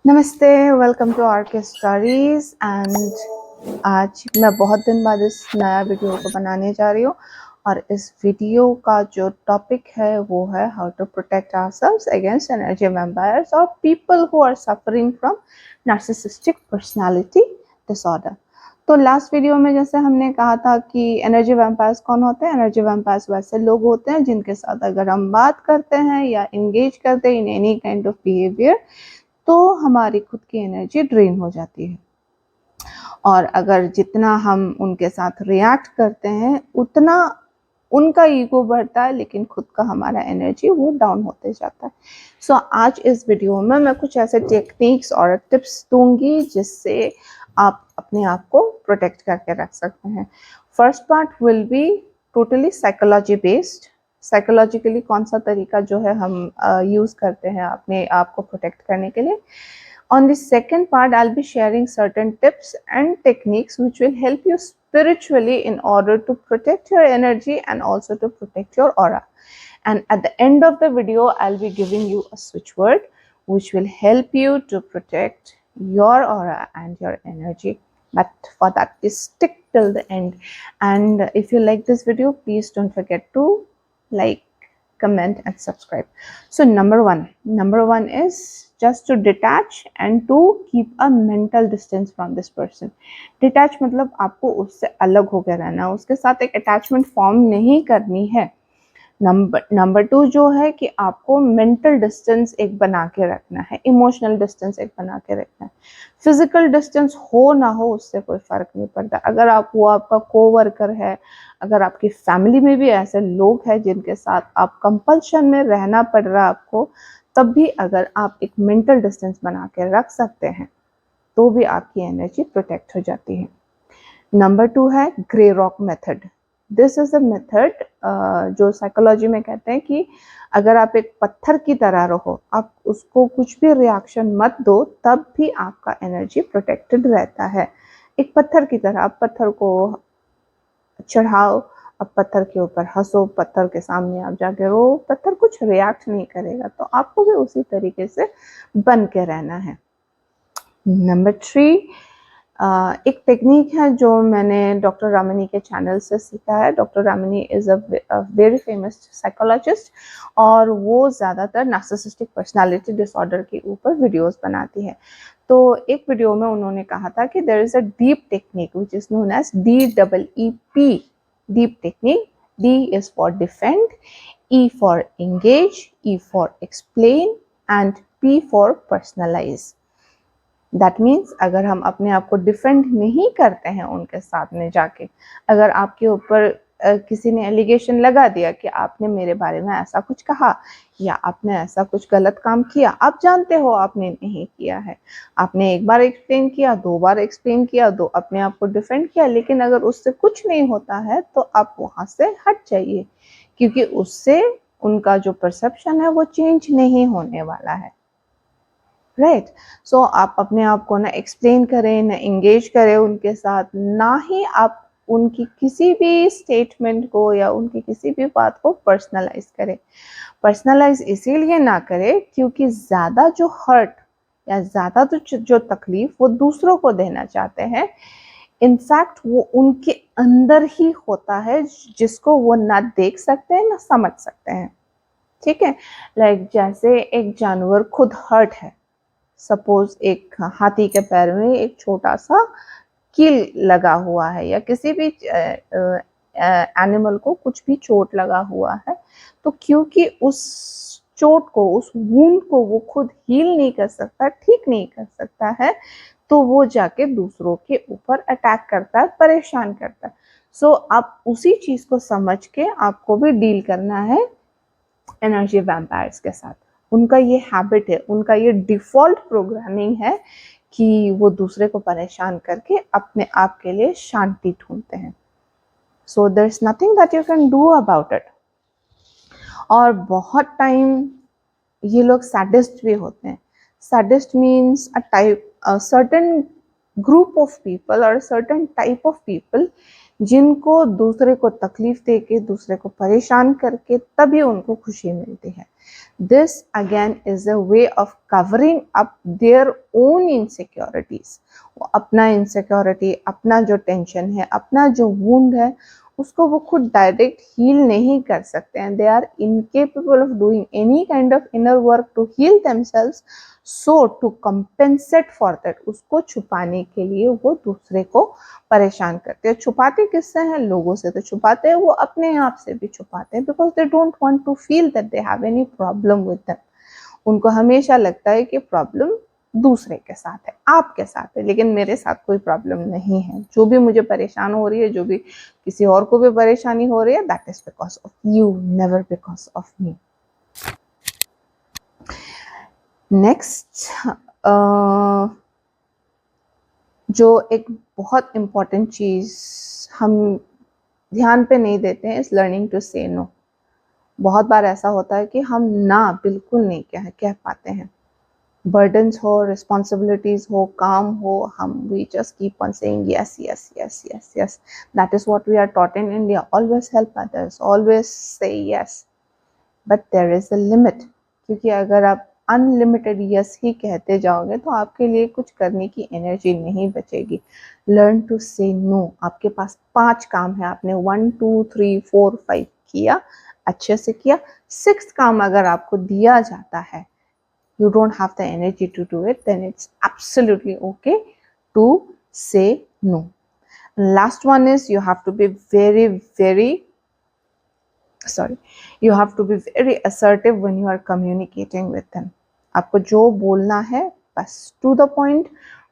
नमस्ते, welcome to are के stories. And आज मैं बहुत दिन बाद इस नया वीडियो को बनाने जा रही हूँ और इस वीडियो का जो टॉपिक है वो है how to protect ourselves against energy vampires और people who are suffering from narcissistic personality disorder. तो लास्ट वीडियो में जैसे हमने कहा था कि एनर्जी वैम्पायर्स कौन होते हैं। एनर्जी वैम्पायर्स वैसे लोग होते हैं जिनके साथ अगर हम बात करते हैं या इंगेज करते हैं in any kind of behaviour तो हमारी खुद की एनर्जी ड्रेन हो जाती है, और अगर जितना हम उनके साथ रिएक्ट करते हैं उतना उनका ईगो बढ़ता है, लेकिन खुद का हमारा एनर्जी वो डाउन होते जाता है। सो आज इस वीडियो में मैं कुछ ऐसे टेक्निक्स और टिप्स दूंगी जिससे आप अपने आप को प्रोटेक्ट करके रख सकते हैं। First part will be totally psychology based. Psychologically कौन सा तरीका जो है हम यूज़ करते हैं अपने आप को प्रोटेक्ट करने के लिए। On the second part, I'll be sharing certain tips and techniques which will help you spiritually in order to protect your energy and also to protect your aura. And at the end of the video, I'll be giving you a switch word which will help you to protect your aura and your energy. But for that, please stick till the end. And if you like this video, please don't forget to like, comment and subscribe. So number one is just to detach and to keep a mental distance from this person. Detach मतलब आपको उससे अलग होकर रहना, उसके साथ एक attachment form नहीं करनी है। नंबर टू जो है कि आपको मेंटल डिस्टेंस एक बना के रखना है, इमोशनल डिस्टेंस एक बना के रखना है। फिजिकल डिस्टेंस हो ना हो उससे कोई फर्क नहीं पड़ता। अगर वो आपका कोवर्कर है, अगर आपकी फैमिली में भी ऐसे लोग हैं जिनके साथ आप कंपल्शन में रहना पड़ रहा है आपको, तब भी अगर आप एक मेंटल डिस्टेंस बना के रख सकते हैं तो भी आपकी एनर्जी प्रोटेक्ट हो जाती है। नंबर टू है grey rock method. This is a method जो साइकोलॉजी में कहते हैं कि अगर आप एक पत्थर की तरह रहो, आप उसको कुछ भी रिएक्शन मत दो, तब भी आपका एनर्जी प्रोटेक्टेड रहता है। एक पत्थर की तरह आप पत्थर को चढ़ाओ, अब पत्थर के ऊपर हंसो, पत्थर के सामने आप जाके रो, पत्थर कुछ रिएक्ट नहीं करेगा, तो आपको भी उसी तरीके से बन के रहना है। नंबर थ्री, एक टेक्निक है जो मैंने डॉक्टर रामनी के चैनल से सीखा है। Doctor Ramani is a very famous psychologist और वो ज़्यादातर नार्सिसिस्टिक पर्सनालिटी डिसऑर्डर के ऊपर वीडियोस बनाती है। तो एक वीडियो में उन्होंने कहा था कि there is a deep technique which is known as DEEP, deep technique. D is for defend, E for engage, E for explain and P for personalize। That means अगर हम अपने आप को डिफेंड नहीं करते हैं उनके साथ में जाके, अगर आपके ऊपर किसी ने एलिगेशन लगा दिया कि आपने मेरे बारे में ऐसा कुछ कहा या आपने ऐसा कुछ गलत काम किया, आप जानते हो आपने नहीं किया है, आपने एक बार एक्सप्लेन किया, 2 बार एक्सप्लेन किया, दो अपने आप को डिफेंड किया, लेकिन अगर उससे कुछ नहीं होता है तो आप वहाँ से हट जाइए, क्योंकि उससे उनका जो परसेप्शन है वो चेंज नहीं होने वाला है। राइट। सो आप अपने आप को ना एक्सप्लेन करें, ना इंगेज करें उनके साथ, ना ही आप उनकी किसी भी स्टेटमेंट को या उनकी किसी भी बात को पर्सनलाइज करें। पर्सनलाइज इसीलिए ना करें क्योंकि ज़्यादा जो हर्ट या ज़्यादा जो तकलीफ वो दूसरों को देना चाहते हैं, इनफैक्ट वो उनके अंदर ही होता है जिसको वो ना देख सकते हैं ना समझ सकते हैं। ठीक है, लाइक जैसे एक जानवर खुद हर्ट है, सपोज एक हाथी के पैर में एक छोटा सा कील लगा हुआ है या किसी भी एनिमल को कुछ भी चोट लगा हुआ है, तो क्योंकि उस चोट को, उस वूंड को वो खुद हील नहीं कर सकता, ठीक नहीं कर सकता है, तो वो जाके दूसरों के ऊपर अटैक करता है, परेशान करता है। सो आप उसी चीज को समझ के आपको भी डील करना है एनर्जी वैम्पायर्स के साथ। उनका ये हैबिट है, उनका ये डिफ़ॉल्ट प्रोग्रामिंग है कि वो दूसरे को परेशान करके अपने आप के लिए शांति ढूंढते हैं। So there is nothing that you can do about it. और बहुत टाइम ये लोग सैडिस्ट भी होते हैं। Sadist means a type certain group of people और सर्टेन टाइप ऑफ पीपल जिनको दूसरे को तकलीफ दे के, दूसरे को परेशान करके तभी उनको खुशी मिलती है. This again is a way of covering up their own insecurities. वो अपना इनसिक्योरिटी, अपना जो टेंशन है, अपना जो वुंड है, उसको वो खुद डायरेक्ट हील नहीं कर सकते हैं. They are incapable of doing any kind of inner work to heal themselves. So to compensate for that, उसको छुपाने के लिए वो दूसरे को परेशान करते हैं. छुपाते किससे हैं? लोगों से तो छुपाते हैं, वो अपने आप से भी छुपाते हैं. Because they don't want to feel that they have any problem with them. उनको हमेशा लगता है कि प्रॉब्लम दूसरे के साथ है, आपके साथ है, लेकिन मेरे साथ कोई प्रॉब्लम नहीं है. जो भी मुझे परेशान हो रही है, जो भी किसी और को भी परेशानी हो रही है, that is because of you, never because of me. Next जो एक बहुत इम्पॉर्टेंट चीज हम ध्यान पे नहीं देते हैं, इज लर्निंग टू से नो. बहुत बार ऐसा होता है कि हम ना बिल्कुल नहीं कह पाते हैं. बर्डन्स हो, रिस्पॉन्सिबिलिटीज हो, काम हो, हम we just keep on saying yes yes yes yes yes. That is what we are taught in India. Always help others, always say yes, but there is a limit. क्योंकि अगर आप unlimited yes he कहते जाओगे तो आपके लिए कुछ करने की एनर्जी नहीं बचेगी. लर्न टू से नो. आपके पास 5 काम है, आपने 1 2 3 4 5 किया, अच्छे से किया. 6th काम अगर आपको दिया जाता है, you don't have the energy to do it, then it's absolutely okay to say no. Last one is you have to be very assertive when you are communicating with them. आपको जो बोलना है बस to the point.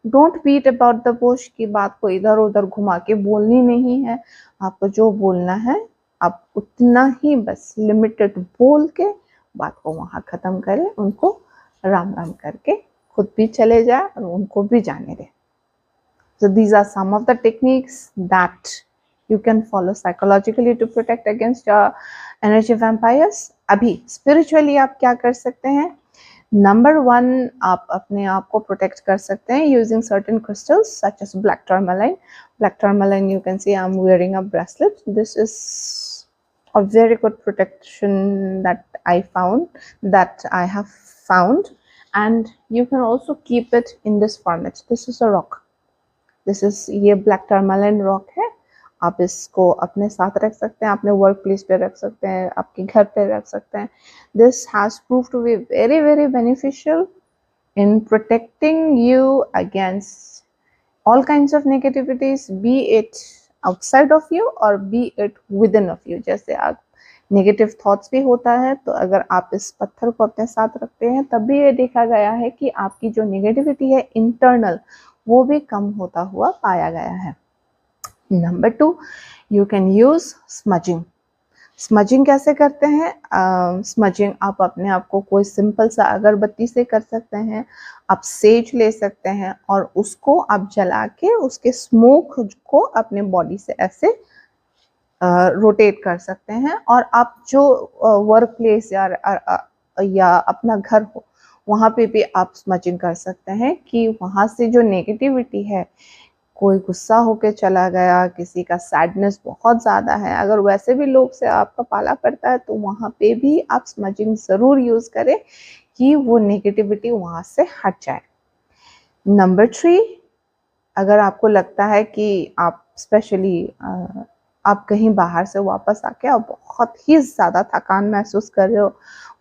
Don't beat about the bush की बात को इधर उधर घुमा के बोलनी नहीं है. आपको जो बोलना है आप उतना ही बस लिमिटेड बोल के बात को वहाँ खत्म करें. उनको राम राम करके खुद भी चले जाए और उनको भी जाने दें. So these are some of the techniques that you can follow psychologically to protect against your energy vampires. अभी spiritually आप क्या कर सकते हैं? Number 1, आप अपने आप को protect कर सकते हैं using certain crystals such as black tourmaline. Black tourmaline, you can see I'm wearing a bracelet. This is a very good protection that I have found, and you can also keep it in this format. This is a rock. ये black tourmaline rock है. आप इसको अपने साथ रख सकते हैं, अपने वर्क प्लेस पे रख सकते हैं, आपके घर पे रख सकते हैं. This has proved to be very very beneficial in protecting you against all kinds of negativities, be it outside of you or be it within of you. जैसे आप नेगेटिव थॉट्स भी होता है, तो अगर आप इस पत्थर को अपने साथ रखते हैं तब भी ये देखा गया है कि आपकी जो नेगेटिविटी है इंटरनल, वो भी कम होता हुआ पाया गया है. Number 2, you can use smudging. Smudging कैसे करते हैं? स्मजिंग आप अपने आप को कोई सिंपल सा अगरबत्ती से कर सकते हैं. आप सेज ले सकते हैं और उसको आप जला के उसके स्मोक को अपने बॉडी से ऐसे रोटेट कर सकते हैं. और आप जो वर्क प्लेस या अपना घर हो, वहाँ पे भी आप स्मजिंग कर सकते हैं कि वहाँ से जो नेगेटिविटी है, कोई गुस्सा होके चला गया, किसी का सैडनेस बहुत ज़्यादा है, अगर वैसे भी लोग से आपका पाला पड़ता है तो वहाँ पे भी आप स्मजिंग ज़रूर यूज़ करें कि वो नेगेटिविटी वहाँ से हट जाए. नंबर 3, अगर आपको लगता है कि आप स्पेशली आप कहीं बाहर से वापस आके आप बहुत ही ज़्यादा थकान महसूस कर रहे हो,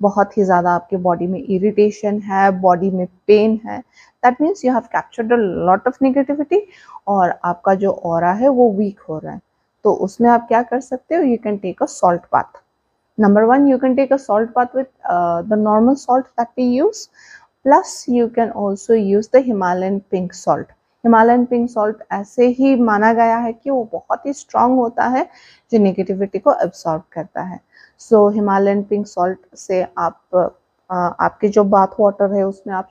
बहुत ही ज़्यादा आपके बॉडी में इरिटेशन है, बॉडी में पेन है, that means you have captured a lot of negativity और आपका जो ऑरा है वो वीक हो रहा है. तो उसमें आप क्या कर सकते हो? You can take a salt bath. Number 1, you can take a salt bath with the normal salt that we use. Plus, you can also use the Himalayan pink salt. Himalayan pink salt ऐसे ही माना गया है कि वो बहुत ही strong होता है, जो नेगेटिविटी को एब्सॉर्ब करता है. सो हिमालयन पिंक सॉल्ट से आप आपके जो बाथ वाटर है उसमें आप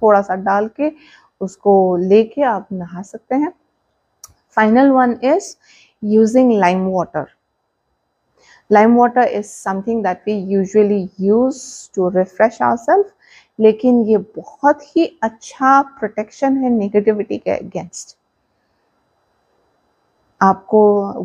थोड़ा सा डाल के उसको लेके आप नहा सकते हैं. Final one is using lime water. Lime water is something that we usually use to refresh ourselves. लेकिन ये बहुत ही अच्छा प्रोटेक्शन है नेगेटिविटी के अगेंस्ट। आपको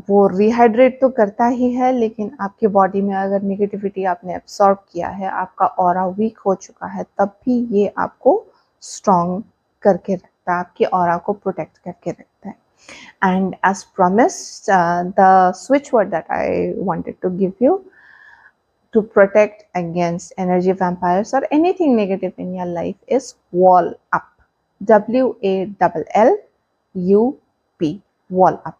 वो रिहाइड्रेट तो करता ही है, लेकिन आपकी बॉडी में अगर नेगेटिविटी आपने एब्सॉर्ब किया है, आपका ऑरा वीक हो चुका है, तब भी ये आपको स्ट्रॉन्ग करके रखता है, आपकी ऑरा को प्रोटेक्ट करके रखता है। And as promised, the switch word that I wanted to give you to protect against energy vampires or anything negative in your life is wall up. WALLUP, wall up.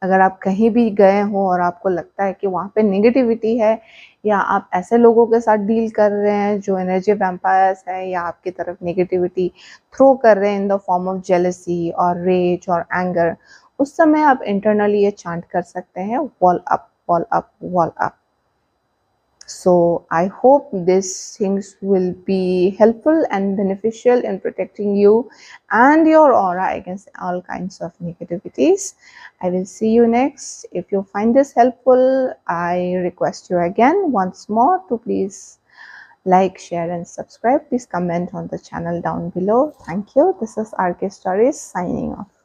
अगर आप कहीं भी गए हो और आपको लगता है कि वहाँ पे नेगेटिविटी है, या आप ऐसे लोगों के साथ डील कर रहे हैं जो एनर्जी वैम्पायर्स है, या आपकी तरफ नेगेटिविटी थ्रो कर रहे हैं in the form of jealousy और रेज और एंगर, उस समय आप इंटरनली ये चांट कर सकते हैं, wall up, wall up, wall up. So I hope these things will be helpful and beneficial in protecting you and your aura against all kinds of negativities. I will see you next. If you find this helpful, I request you again once more to please like, share and subscribe. Please comment on the channel down below. Thank you. This is RK Stories signing off.